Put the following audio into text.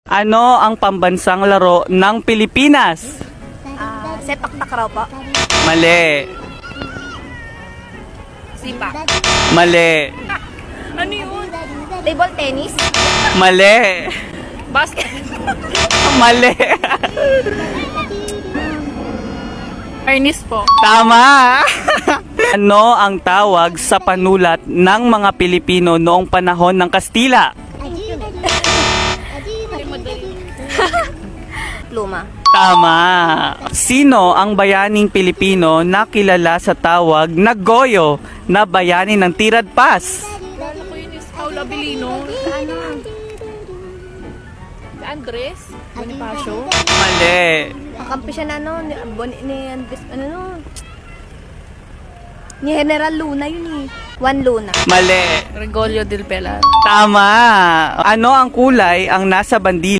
Ano ang pambansang laro ng Pilipinas? Sepak takraw po. Mali. Sipa. Mali. Ano yun? Table tennis? Mali. Basket? Mali. Ernest po. Tama. Ano ang tawag sa panulat ng mga Pilipino noong panahon ng Kastila? Luma. Tama. Sino ang bayaning Pilipino na kilala sa tawag na Goyo na bayani ng Tirad Pass? Lalo ko yun is Paula Abilino. Ano? Andres? Bonifacio? Mali. Kakampi siya na ni Andres, ni General Luna yun eh. Juan Luna. Mali. Gregorio del Pilar. Tama. Ano ang kulay ang nasa bandila